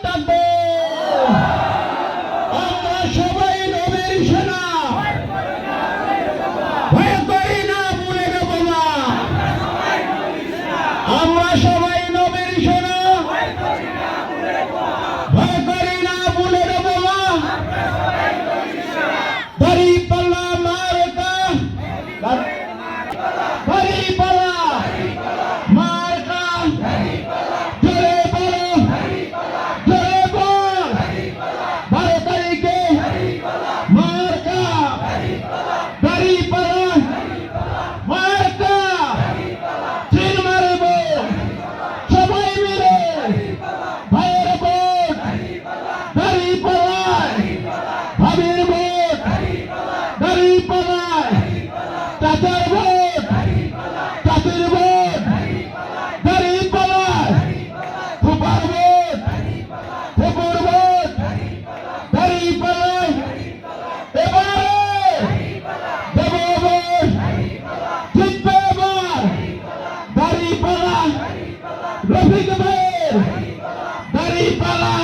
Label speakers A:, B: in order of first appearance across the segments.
A: থাকবে। আমরা সবাই নবীর সেনা, ভয় করি না বুলেট বোমা। আমরা সবাই নবীর সেনা, ভয় করি না বুলেট বোমা। দাঁড়িপাল্লা মার্কা, দাঁড়িপাল্লা মার্কা, জোরে বলো, জোরে বল। 12 তারিখে মার্কা, দাঁড়িপাল্লা মার্কা, চিল মারব সবাই মিলে। ভাইয়ের ভোট দাঁড়িপাল্লায়, ভাবির ভোট দাঁড়িপাল্লায়, চাচার ভোট, চাচির ভোট দাঁড়িপাল্লায়, ফুপার ভোট, ফুপুর ভোট দাঁড়িপাল্লায়। এবারে দেব ভোট, জিতবে এবার দাঁড়িপাল্লা। রফিক ভাইয়ের দাঁড়িপাল্লা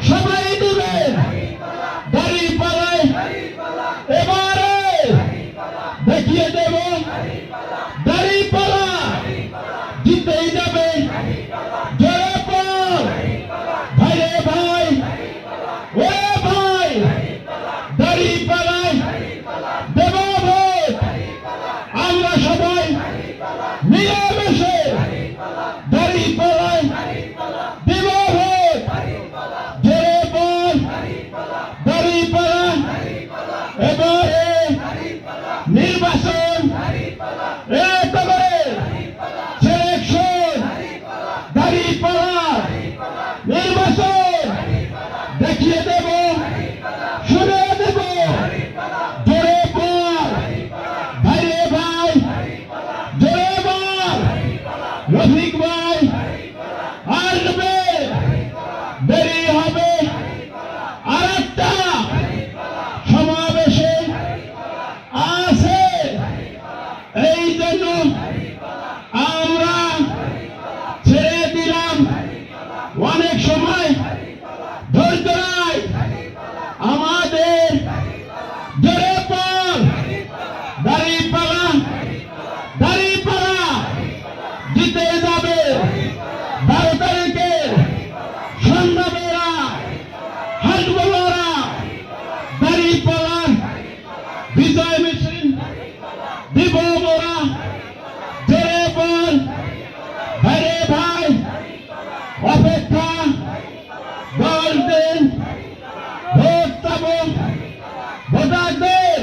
A: সবাই দিবেন দাঁড়িপাল্লায়। এবারে দেখিয়ে দেব দাঁড়িপাল্লা জিতেই যাবে। জোরে বল ভাইরে ভাই, ও ভাই দাঁড়িপাল্লায় দেব ভোট। আমরা সবাই মিলেমিশে দাঁড়িপাল্লায় দেব ভোট। জোরে বল দাঁড়িপাল্লা। এবারে নির্বাচন, একেবারে সিলেকশন দাঁড়িপাল্লা নির্বাচন দেখিয়ে দেব, শুনে দেব। জোরে বল ভাইরে ভাই, জোরে বল। রফিক ভাই আসবে, দেরি হবে। আরেকটা সমাবেশে আছে, এই জন্য আমরা ছেড়ে দিলাম। অনেক সময় ধৈর্য নাই আমাদের। জোরে বল দাঁড়িপাল্লা, দাঁড়িপাল্লা জিতে যাবে। 12 তারিখে সন্ধ্যাবেলা হাসবোলা দাঁড়িপাল্লার বিজয় মিছিল দিব মোরা। জোরে বল ভাইরে ভাই, অপেক্ষা 10 দিন। ভোট পাবো, ভোটারদের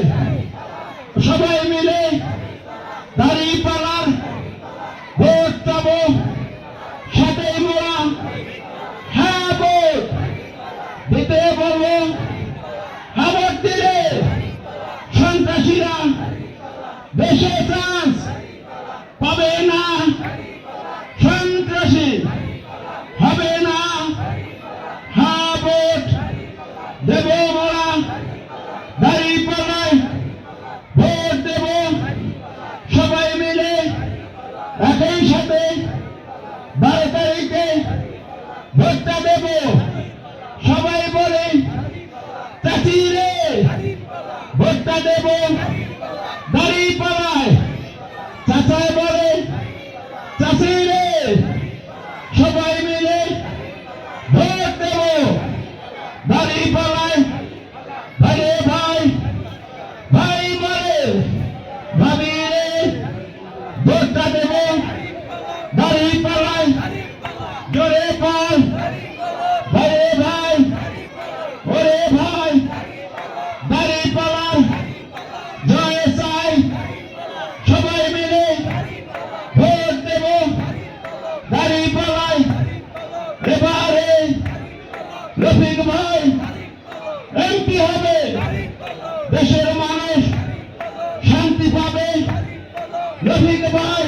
A: সবাই মিলে দাঁড়িপাল্লার ভোট পাবো। সাথেই মোরা হ্যাঁ ভোট দিতে বলবো। হ্যাঁ ভোট দিলে সন্ত্রাসীরা দেশে চান্স পাবে না, সন্ত্রাসী হবে না। হ্যাঁ ভোট দেব মোরা দাঁড়িপাল্লায় ভোট দেব সবাই মিলে একই সাথে। 12 তারিখে ভোটটা দেব। সবাই বলে চাচি রে ভোটটা দেব দাঁড়িপাল্লায়। চাচাই বলে চাচি রে, সবাই মিলে ভোট দেব দাঁড়িপাল্লায়। ভাইরে ভাই, ভাই বলে ভাবি রে, ভোটটা দেব দাঁড়িপাল্লায়। জোরে বল ভাইরে ভাই, ওরে ভাই দাঁড়িপাল্লার জয় চাই। সবাই মিলে ভোট দেব দাঁড়িপাল্লায়। এবারে রফিক ভাই এমপি হবে, দেশের মানুষ শান্তি পাবে। রফিক ভাই